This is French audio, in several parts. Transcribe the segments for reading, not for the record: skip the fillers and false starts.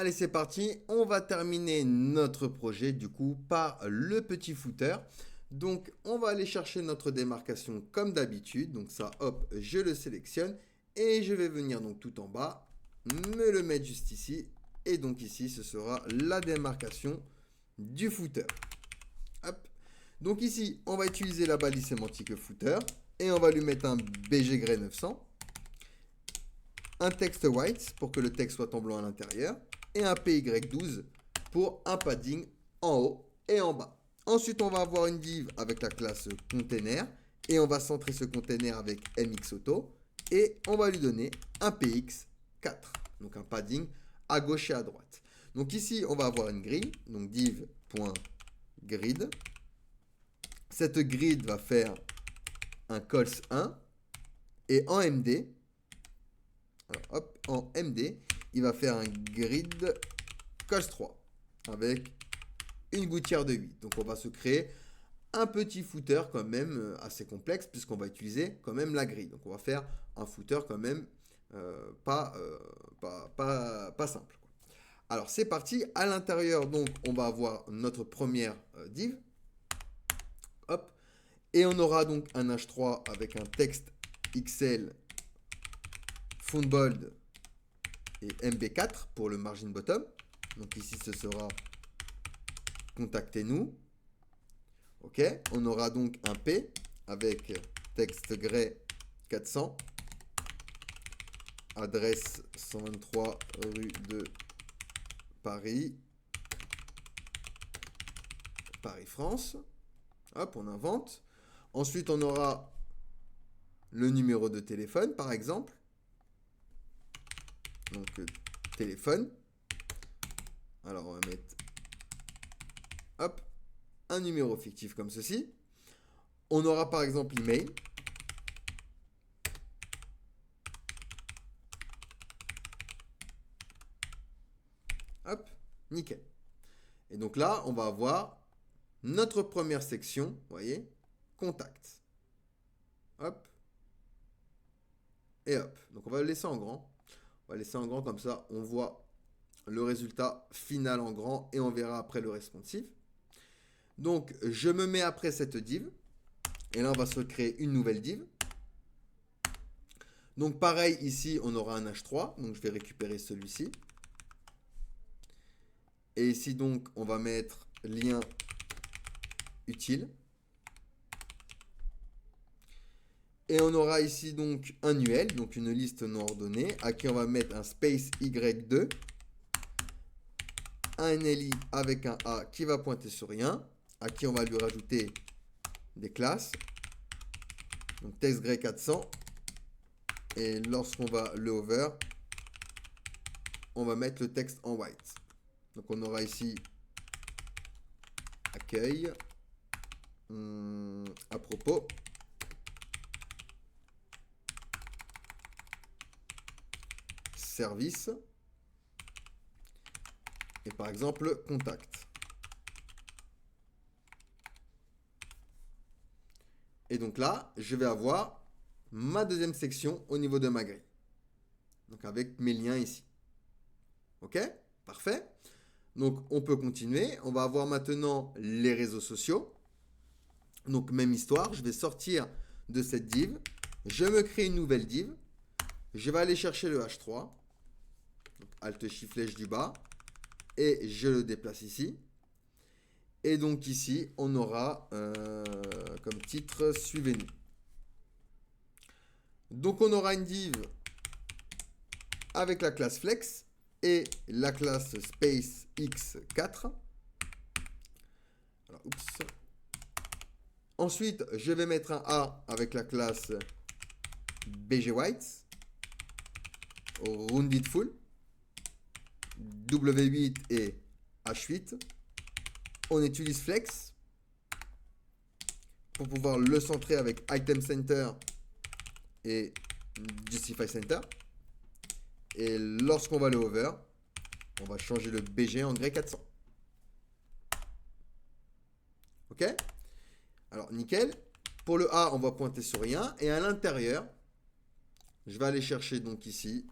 Allez, c'est parti. On va terminer notre projet du coup par le petit footer. Donc, on va aller chercher notre démarcation comme d'habitude. Donc ça, hop, je le sélectionne et je vais venir donc tout en bas, me le mettre juste ici. Et donc ici, ce sera la démarcation du footer. Hop. Donc ici, on va utiliser la balise sémantique footer et on va lui mettre un BG 900. Un texte white pour que le texte soit en blanc à l'intérieur et un PY12 pour un padding en haut et en bas. Ensuite, on va avoir une div avec la classe container et on va centrer ce container avec mxauto et on va lui donner un px4, donc un padding à gauche et à droite. Donc ici, on va avoir une grille, donc div.grid. Cette grid va faire un cols 1 et en MD, alors, hop, en MD, il va faire un grid cols 3 avec une gouttière de 8. Donc on va se créer un petit footer quand même assez complexe puisqu'on va utiliser quand même la grille. Donc on va faire un footer quand même pas simple. Alors c'est parti. À l'intérieur, donc on va avoir notre première div. Hop. Et on aura donc un H3 avec un texte XL font bold et MB4 pour le margin bottom. Donc ici, ce sera contactez-nous. OK. On aura donc un P avec texte grey 400. Adresse 123 rue de Paris. Paris-France. Hop, on invente. Ensuite, on aura le numéro de téléphone, par exemple. Donc, téléphone. Alors, on va mettre, hop, un numéro fictif comme ceci. On aura par exemple email. Hop, nickel. Et donc là, on va avoir notre première section, vous voyez, contact. Hop. Et hop. Donc on va le laisser en grand. On va laisser en grand comme ça, on voit le résultat final en grand et on verra après le responsive. Donc je me mets après cette div. Et là, on va se créer une nouvelle div. Donc pareil, ici, on aura un H3. Donc je vais récupérer celui-ci. Et ici, donc, on va mettre lien utile. Et on aura ici donc un UL, donc une liste non ordonnée, à qui on va mettre un space Y2, un NLI avec un A qui va pointer sur rien, à qui on va lui rajouter des classes. Donc texte grey 400. Et lorsqu'on va le hover, on va mettre le texte en white. Donc on aura ici accueil, à propos, service, et par exemple contact. Et donc là, je vais avoir ma deuxième section au niveau de ma grille. Donc avec mes liens ici. OK? Parfait. Donc on peut continuer. On va avoir maintenant les réseaux sociaux. Donc même histoire, je vais sortir de cette div. Je me crée une nouvelle div. Je vais aller chercher le H3. Donc, Alt Shift flèche du bas. Et je le déplace ici. Et donc ici, on aura comme titre suivez-nous. Donc on aura une div avec la classe flex et la classe space x4. Alors, oups. Ensuite, je vais mettre un A avec la classe BG White, Rounded Full, W8 et H8. On utilise Flex pour pouvoir le centrer avec Item Center et Justify Center. Et lorsqu'on va le hover, on va changer le BG en grey 400. OK? Alors, nickel. Pour le A, on va pointer sur rien. Et à l'intérieur, je vais aller chercher donc ici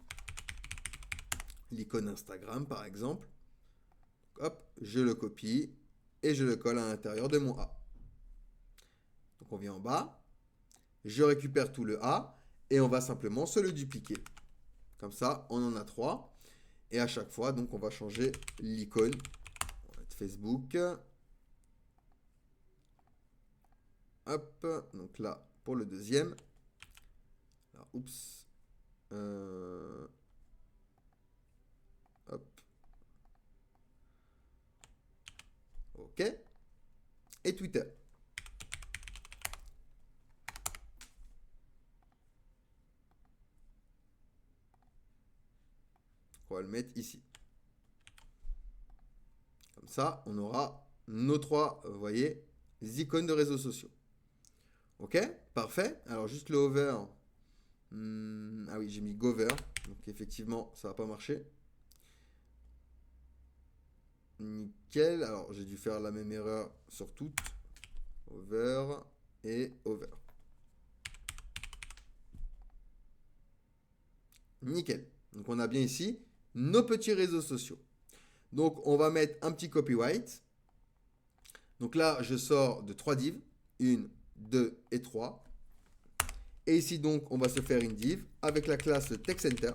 l'icône Instagram par exemple. Hop, je le copie et je le colle à l'intérieur de mon A. Donc on vient en bas, je récupère tout le A et on va simplement se le dupliquer. Comme ça, on en a 3. Et à chaque fois, donc on va changer l'icône. On va mettre Facebook. Hop, donc là, pour le deuxième. Alors, oups. Hop. OK. Et Twitter. On va le mettre ici. Comme ça, on aura nos 3, vous voyez, icônes de réseaux sociaux. OK, parfait. Alors, juste le hover. Ah oui, j'ai mis Gover. Donc, effectivement, ça va pas marcher. Nickel. Alors, j'ai dû faire la même erreur sur toutes. Over et over. Nickel. Donc, on a bien ici nos petits réseaux sociaux. Donc, on va mettre un petit copyright. Donc là, je sors de 3 divs. 1, 2 et 3. Et ici, donc, on va se faire une div avec la classe TextCenter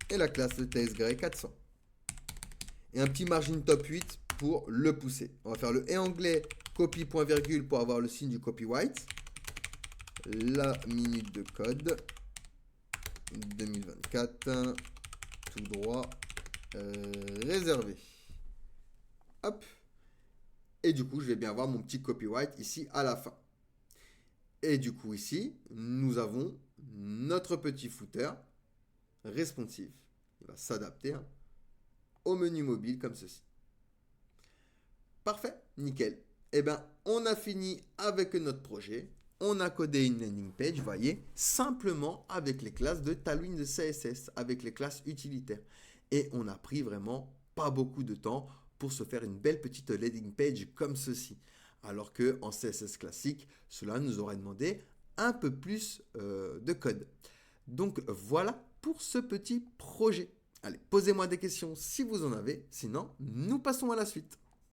et la classe TSGray400. Et un petit margin top 8 pour le pousser. On va faire le et anglais copy point virgule pour avoir le signe du copyright. La minute de code 2024 tout droit réservé. Hop. Et du coup, je vais bien avoir mon petit copyright ici à la fin. Et du coup, ici, nous avons notre petit footer responsive. Il va s'adapter au menu mobile comme ceci. Parfait, nickel. Eh bien, on a fini avec notre projet. On a codé une landing page, vous voyez, simplement avec les classes de Tailwind CSS, avec les classes utilitaires. Et on a pris vraiment pas beaucoup de temps pour se faire une belle petite landing page comme ceci. Alors qu'en CSS classique, cela nous aurait demandé un peu plus de code. Donc voilà pour ce petit projet. Allez, posez-moi des questions si vous en avez, sinon nous passons à la suite.